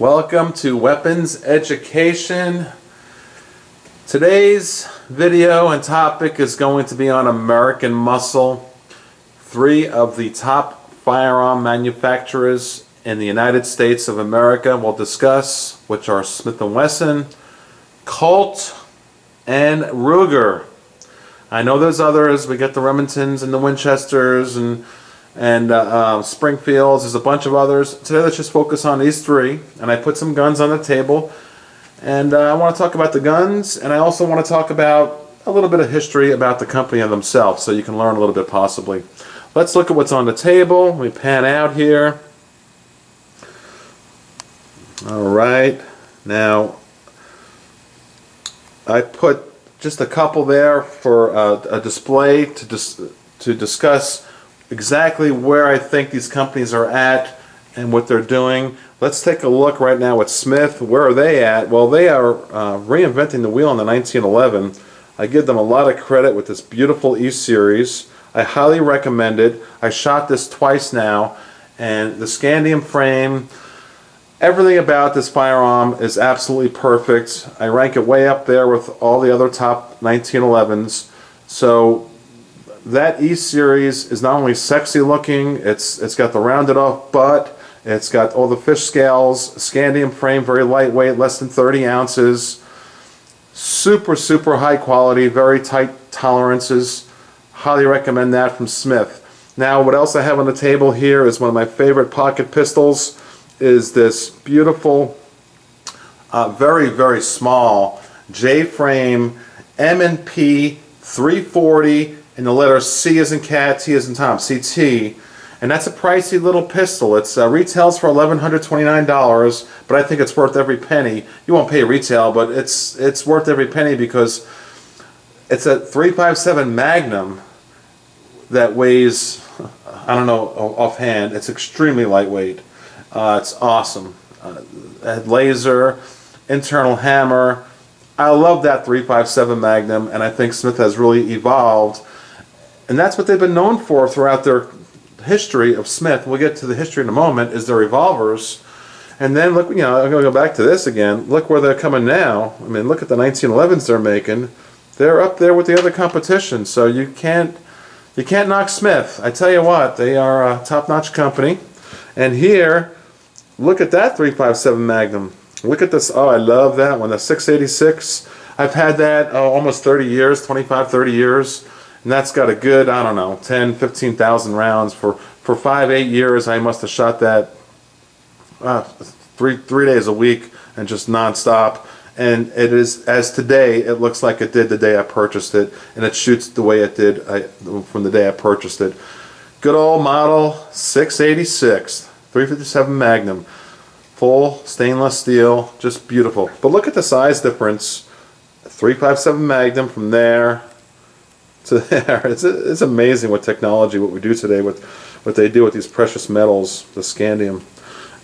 Welcome to Weapons Education. Today's video and topic is going to be on American Muscle. Three of the top firearm manufacturers in the United States of America we'll discuss, which are Smith & Wesson, Colt, and Ruger. I know there's others. We got the Remingtons and the Winchesters and Springfields. There's a bunch of others. Today let's just focus on these three, and I put some guns on the table, and I want to talk about the guns, and I also want to talk about a little bit of history about the company and themselves, so you can learn a little bit possibly. Let's look at what's on the table. Let me pan out here. Alright, now I put just a couple there for a display to discuss exactly where I think these companies are at and what they're doing. Let's take a look right now at Smith. Where are they at? Well, they are reinventing the wheel in the 1911. I give them a lot of credit with this beautiful E-Series. I highly recommend it. I shot this twice now, and the scandium frame, everything about this firearm is absolutely perfect. I rank it way up there with all the other top 1911s. So that E-Series is not only sexy looking, it's got the rounded off butt, it's got all the fish scales, scandium frame, very lightweight, less than 30 ounces, super high quality, very tight tolerances. Highly recommend that from Smith. Now what else I have on the table here is one of my favorite pocket pistols, is this beautiful, very small J-frame M&P 340, and the letter C as in cat, T as in Tom, CT, and that's a pricey little pistol. It's retails for $1,129, but I think it's worth every penny. You won't pay retail, but it's worth every penny because it's a .357 Magnum that weighs, I don't know offhand, it's extremely lightweight. It's awesome. Laser, internal hammer. I love that .357 Magnum, and I think Smith has really evolved. And that's what they've been known for throughout their history of Smith. We'll get to the history in a moment, is their revolvers. And then look, I'm going to go back to this again. Look where they're coming now. I mean, look at the 1911s they're making. They're up there with the other competition, so you can't knock Smith. I tell you what, they are a top-notch company. And here, look at that .357 Magnum. Look at this. Oh, I love that one. The 686. I've had that almost 30 years, 25, 30 years. And that's got a good, I don't know, 10, 15,000 rounds. For 5-8 years, I must have shot that three days a week and just non-stop. And it is, as today, it looks like it did the day I purchased it. And it shoots the way it did from the day I purchased it. Good old model 686, .357 Magnum. Full stainless steel, just beautiful. But look at the size difference. .357 Magnum from there to there. It's amazing what technology, what we do today, what they do with these precious metals, the scandium.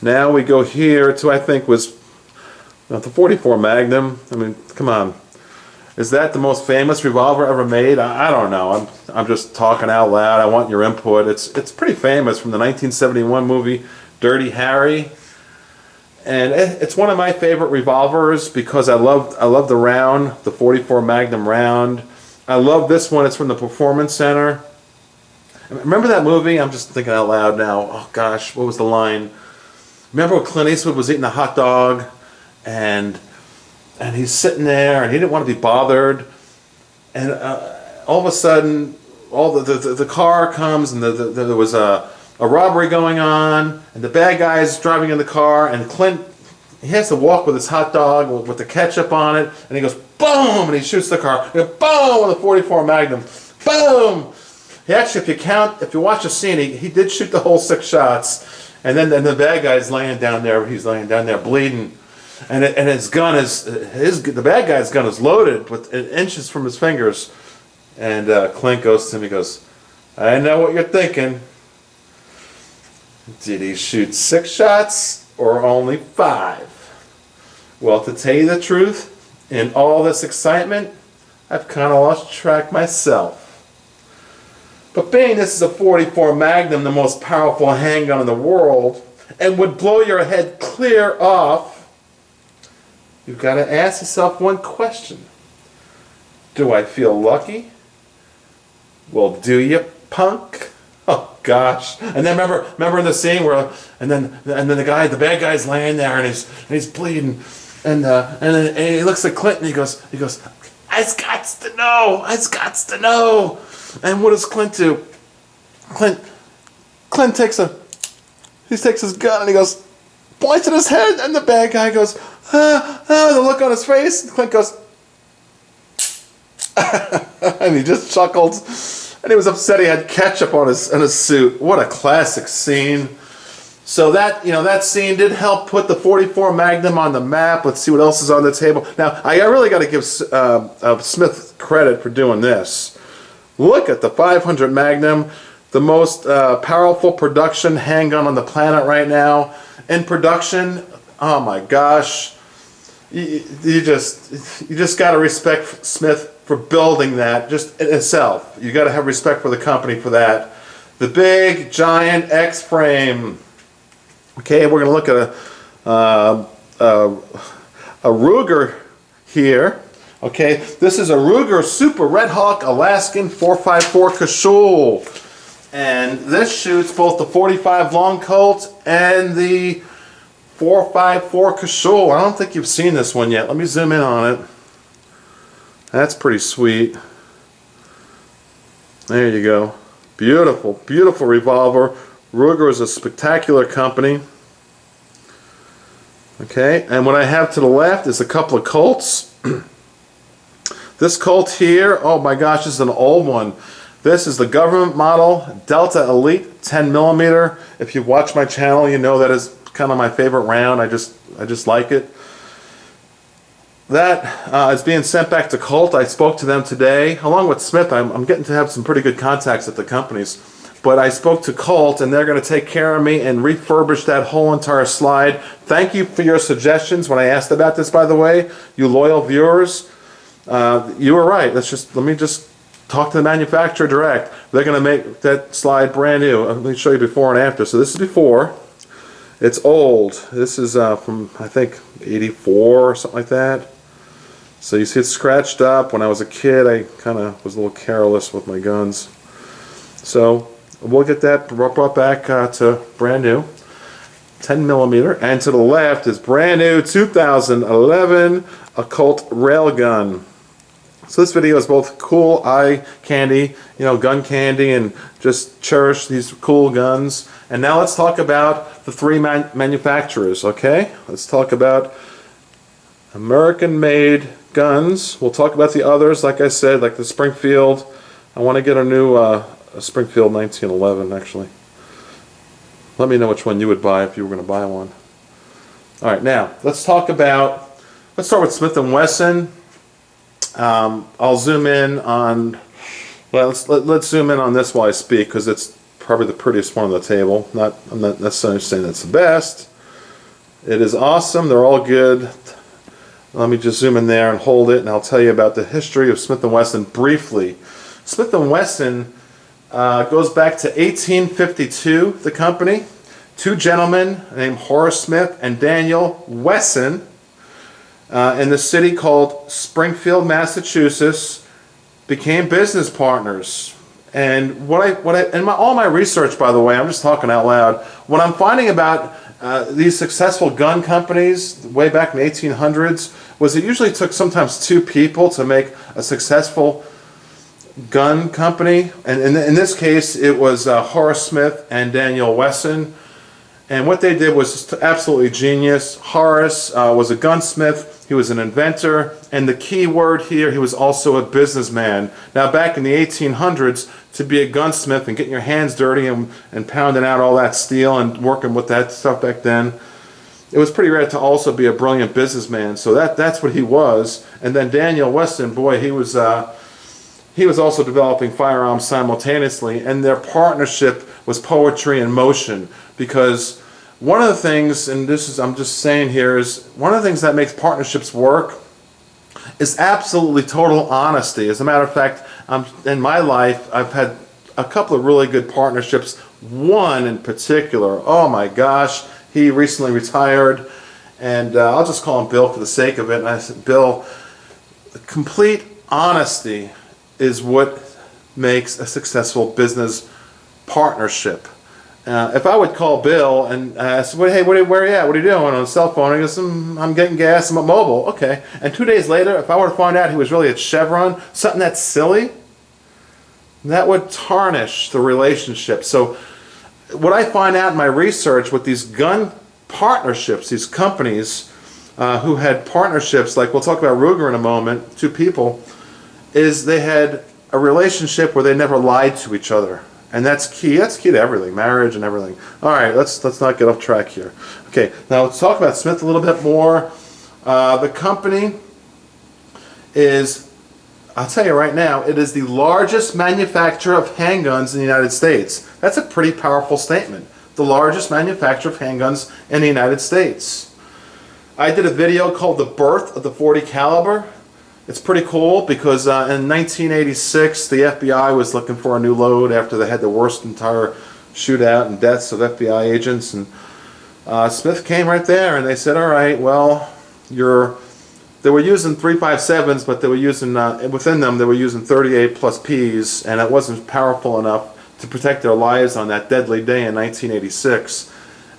Now we go here to, I think, was the .44 Magnum. I mean, come on. Is that the most famous revolver ever made? I don't know. I'm just talking out loud. I want your input. It's pretty famous, from the 1971 movie Dirty Harry. And it's one of my favorite revolvers because I love the round, the .44 Magnum round. I love this one. It's from the Performance Center. Remember that movie? I'm just thinking out loud now. Oh gosh, what was the line? Remember when Clint Eastwood was eating a hot dog, and he's sitting there, and he didn't want to be bothered, and all of a sudden, the car comes, and there was a robbery going on, and the bad guy's driving in the car, and Clint, he has to walk with his hot dog with the ketchup on it, and he goes boom, and he shoots the car, and boom, with a .44 Magnum, boom. He actually, if you watch the scene, he did shoot the whole 6 shots, and then the bad guy's laying down there. He's laying down there bleeding, and his gun is the bad guy's gun is loaded with inches from his fingers, and Clint goes to him. He goes, "I know what you're thinking. Did he shoot 6 shots or only 5? Well, to tell you the truth, in all this excitement, I've kind of lost track myself. But being this is a .44 Magnum, the most powerful handgun in the world, and would blow your head clear off, you've got to ask yourself one question. Do I feel lucky? Well, do you, punk? Oh gosh! And then remember in the scene where, and then the bad guy's laying there and he's bleeding, and he looks at Clint and he goes, I've got to know. And what does Clint do? Clint takes his gun and he goes, points at his head, and the bad guy goes, the look on his face, and Clint goes, and he just chuckled, and he was upset he had ketchup on his suit. What a classic scene. So that scene did help put the .44 Magnum on the map. Let's see what else is on the table. Now, I really got to give Smith credit for doing this. Look at the 500 Magnum, the most powerful production handgun on the planet right now. In production, oh my gosh, you just got to respect Smith for building that just in itself. You got to have respect for the company for that. The big giant X frame. Okay, we're going to look at a Ruger here. Okay, this is a Ruger Super Red Hawk Alaskan 4.54 Casull, and this shoots both the .45 Long Colt and the 4.54 Casull. I don't think you've seen this one yet. Let me zoom in on it. That's pretty sweet. There you go. Beautiful, beautiful revolver. Ruger is a spectacular company. Okay, and what I have to the left is a couple of Colts. This Colt here, oh my gosh, this is an old one. This is the government model Delta Elite 10mm. If you've watched my channel, you know that is kind of my favorite round. I just like it. That is being sent back to Colt. I spoke to them today, along with Smith. I'm getting to have some pretty good contacts at the companies. But I spoke to Colt, and they're going to take care of me and refurbish that whole entire slide. Thank you for your suggestions when I asked about this, by the way, you loyal viewers. You were right. Let me just talk to the manufacturer direct. They're going to make that slide brand new. Let me show you before and after. So this is before. It's old. This is from, I think, 84 or something like that. So you see it's scratched up. When I was a kid, I kind of was a little careless with my guns. So we'll get that brought back to brand new 10mm. And to the left is brand new 2011 a Colt railgun. So this video is both cool eye candy, gun candy, and just cherish these cool guns. And now let's talk about the three manufacturers, okay? Let's talk about American-made guns. We'll talk about the others, like I said, like the Springfield. I want to get a new Springfield 1911, actually. Let me know which one you would buy if you were going to buy one. All right, now let's start with Smith & Wesson. I'll zoom in on, well, let's zoom in on this while I speak, because it's probably the prettiest one on the table. I'm not necessarily saying it's the best. It is awesome. They're all good. Let me just zoom in there and hold it, and I'll tell you about the history of Smith & Wesson briefly. Smith & Wesson goes back to 1852, the company. Two gentlemen named Horace Smith and Daniel Wesson in the city called Springfield, Massachusetts, became business partners. And all my research, by the way, I'm just talking out loud, what I'm finding about these successful gun companies way back in the 1800s was it usually took sometimes two people to make a successful gun company. And in this case, it was Horace Smith and Daniel Wesson. And what they did was just absolutely genius. Horace was a gunsmith, he was an inventor, and the key word here, he was also a businessman. Now back in the 1800s, to be a gunsmith and getting your hands dirty and pounding out all that steel and working with that stuff back then, it was pretty rare to also be a brilliant businessman. So that's what he was. And then Daniel Wesson, boy, he was also developing firearms simultaneously, and their partnership was poetry in motion. Because one of the things, and I'm just saying here, is one of the things that makes partnerships work is absolutely total honesty. As a matter of fact, in my life, I've had a couple of really good partnerships. One in particular, oh my gosh, He recently retired, and I'll just call him Bill for the sake of it. And I said, Bill, complete honesty is what makes a successful business partnership. If I would call Bill and ask, well, hey, where are you at? What are you doing on a cell phone? He goes, I'm getting gas, I'm at Mobile. Okay. And 2 days later, if I were to find out he was really at Chevron, something that's silly, that would tarnish the relationship. So what I find out in my research with these gun partnerships, these companies who had partnerships, like we'll talk about Ruger in a moment, two people, is they had a relationship where they never lied to each other. And that's key. That's key to everything, marriage and everything. All right, let's not get off track here. Okay, now let's talk about Smith a little bit more. The company is, I'll tell you right now, it is the largest manufacturer of handguns in the United States. That's a pretty powerful statement. The largest manufacturer of handguns in the United States. I did a video called The Birth of the .40 caliber. It's pretty cool because in 1986 the FBI was looking for a new load after they had the worst entire shootout and deaths of FBI agents, and Smith came right there and they said, all right, well, they were using 357s, but they were using within them they were using 38 plus Ps, and it wasn't powerful enough to protect their lives on that deadly day in 1986.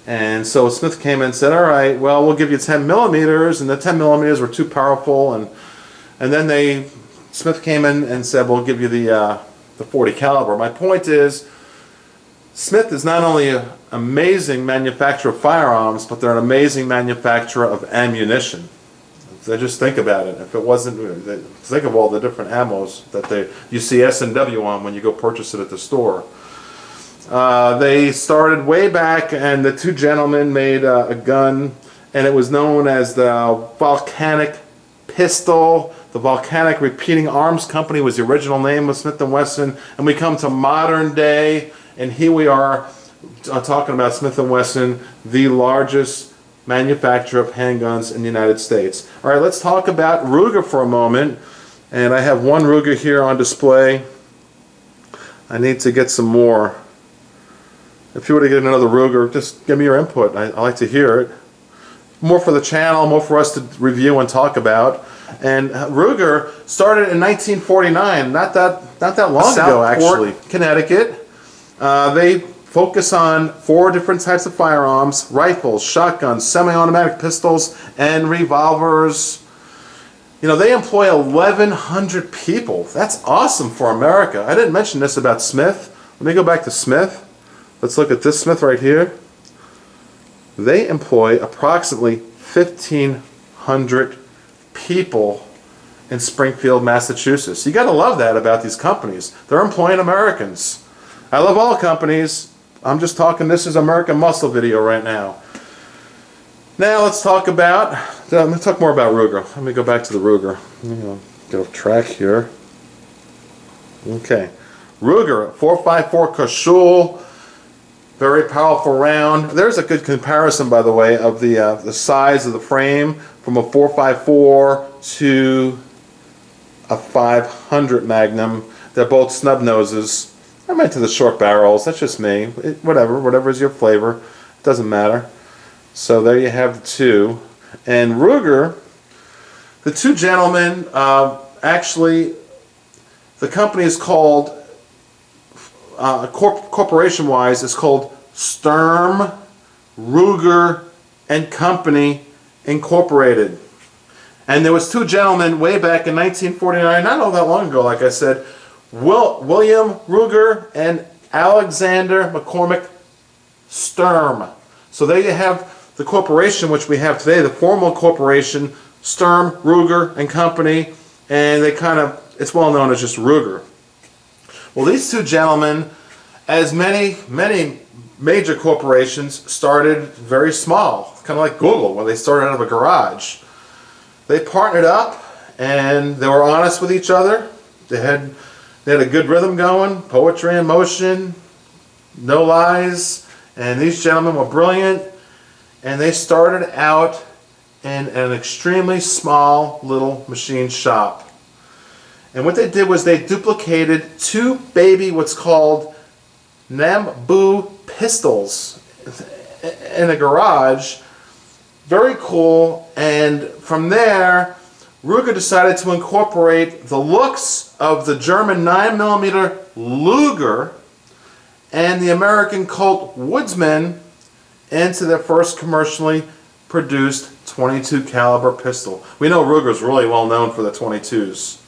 And so Smith came in and said, all right, well, we'll give you 10 millimeters, and the 10 millimeters were too powerful, and then Smith came in and said, we'll give you the .40 caliber. My point is, Smith is not only an amazing manufacturer of firearms, but they're an amazing manufacturer of ammunition. So just think about it. If it wasn't, think of all the different ammos that you see S&W on when you go purchase it at the store. They started way back, and the two gentlemen made a gun, and it was known as the Volcanic Pistol. The Volcanic Repeating Arms Company was the original name of Smith & Wesson, and we come to modern day, and here we are talking about Smith & Wesson, the largest manufacturer of handguns in the United States. All right, let's talk about Ruger for a moment, and I have one Ruger here on display. I need to get some more. If you were to get another Ruger, just give me your input. I like to hear it. More for the channel, more for us to review and talk about. And Ruger started in 1949, not that long ago actually. Connecticut. They focus on 4 different types of firearms: rifles, shotguns, semi-automatic pistols, and revolvers. You know, they employ 1,100 people. That's awesome for America. I didn't mention this about Smith. Let me go back to Smith. Let's look at this Smith right here. They employ approximately 1,500 people in Springfield, Massachusetts. You got to love that about these companies. They're employing Americans. I love all companies. I'm just talking, this is American Muscle video right now. Now let's talk more about Ruger. Let me go back to the Ruger. Get off track here. Okay. Ruger, 4.54 Koshul. Very powerful round. There's a good comparison, by the way, of the size of the frame from a 4.54 to a 500 Magnum. They're both snub noses. I'm into the short barrels. That's just me. Whatever is your flavor. It doesn't matter. So there you have the two. And Ruger, the two gentlemen, actually, the company is called, corporation-wise, is called Sturm, Ruger and Company Incorporated. And there was two gentlemen way back in 1949, not all that long ago, like I said, William Ruger and Alexander McCormick Sturm. So there you have the corporation which we have today, the formal corporation, Sturm, Ruger and Company, and it's well known as just Ruger. Well, these two gentlemen, as many major corporations, started very small, kind of like Google, when they started out of a garage. They partnered up, and they were honest with each other. They had a good rhythm going, poetry in motion, no lies, and these gentlemen were brilliant, and they started out in an extremely small little machine shop. And what they did was they duplicated two what's called Nambu pistols. in a garage. Very cool. And from there, Ruger decided to incorporate the looks of the German 9mm Luger and the American Colt Woodsman into their first commercially produced .22 caliber pistol. We know Ruger's really well known for the .22s.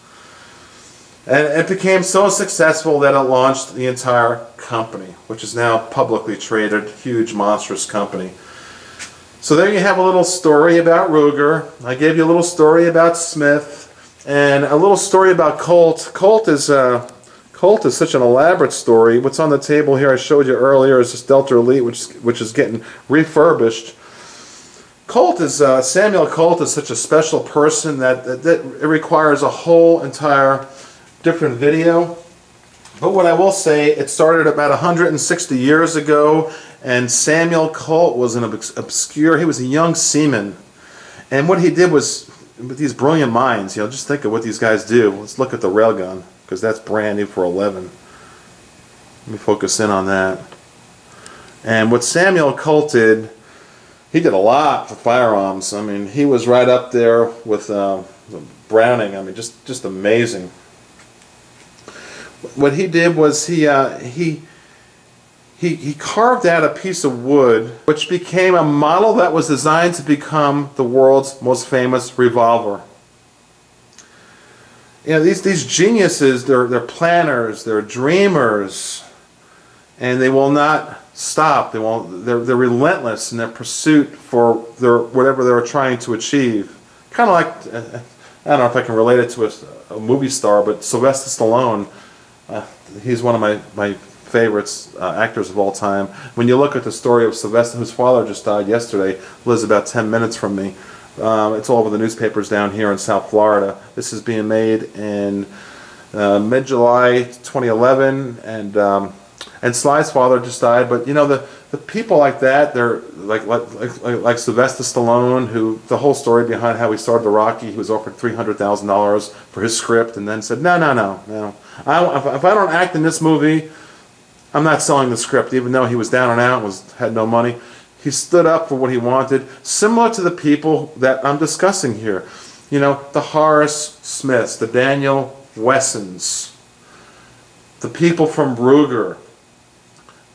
And it became so successful that it launched the entire company, which is now publicly traded, huge, monstrous company. So there you have a little story about Ruger. I gave you a little story about Smith, and a little story about Colt. Colt is such an elaborate story. What's on the table here I showed you earlier is this Delta Elite, which is getting refurbished. Samuel Colt is such a special person that it requires a whole entire different video. But what I will say, it started about 160 years ago, and Samuel Colt was an obscure, he was a young seaman. And what he did was, with these brilliant minds, just think of what these guys do. Let's look at the railgun, because that's brand new for 11. Let me focus in on that. And what Samuel Colt did, he did a lot for firearms. I mean, he was right up there with Browning. I mean, just amazing. What he did was he carved out a piece of wood which became a model that was designed to become the world's most famous revolver. These geniuses, they're planners, they're dreamers, and they will not stop. They're relentless in their pursuit for whatever they're trying to achieve. Kind of like, I don't know if I can relate it to a movie star, but Sylvester Stallone. He's one of my favorites, actors of all time. When you look at the story of Sylvester, whose father just died yesterday, lives about 10 minutes from me. It's all over the newspapers down here in South Florida. This is being made in mid-July 2011, and Sly's father just died. But the people like that, they're like Sylvester Stallone, who the whole story behind how he started the Rocky, he was offered $300,000 for his script, and then said, no. If I don't act in this movie, I'm not selling the script. Even though he was down and out, had no money, he stood up for what he wanted. Similar to the people that I'm discussing here, the Horace Smiths, the Daniel Wessons, the people from Ruger,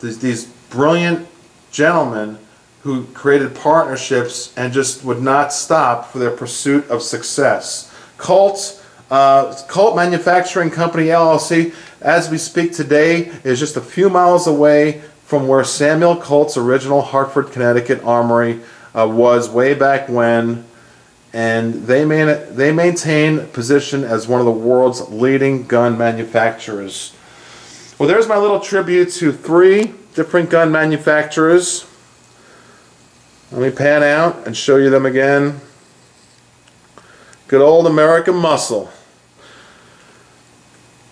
these brilliant gentlemen who created partnerships and just would not stop for their pursuit of success. Colt Manufacturing Company LLC, as we speak today, is just a few miles away from where Samuel Colt's original Hartford, Connecticut armory was way back when, and they maintain a position as one of the world's leading gun manufacturers. Well, there's my little tribute to 3 different gun manufacturers. Let me pan out and show you them again. Good old American muscle.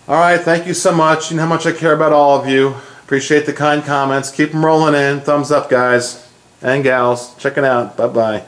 Alright, thank you so much. You know how much I care about all of you. Appreciate the kind comments. Keep them rolling in. Thumbs up, guys and gals. Check it out. Bye-bye.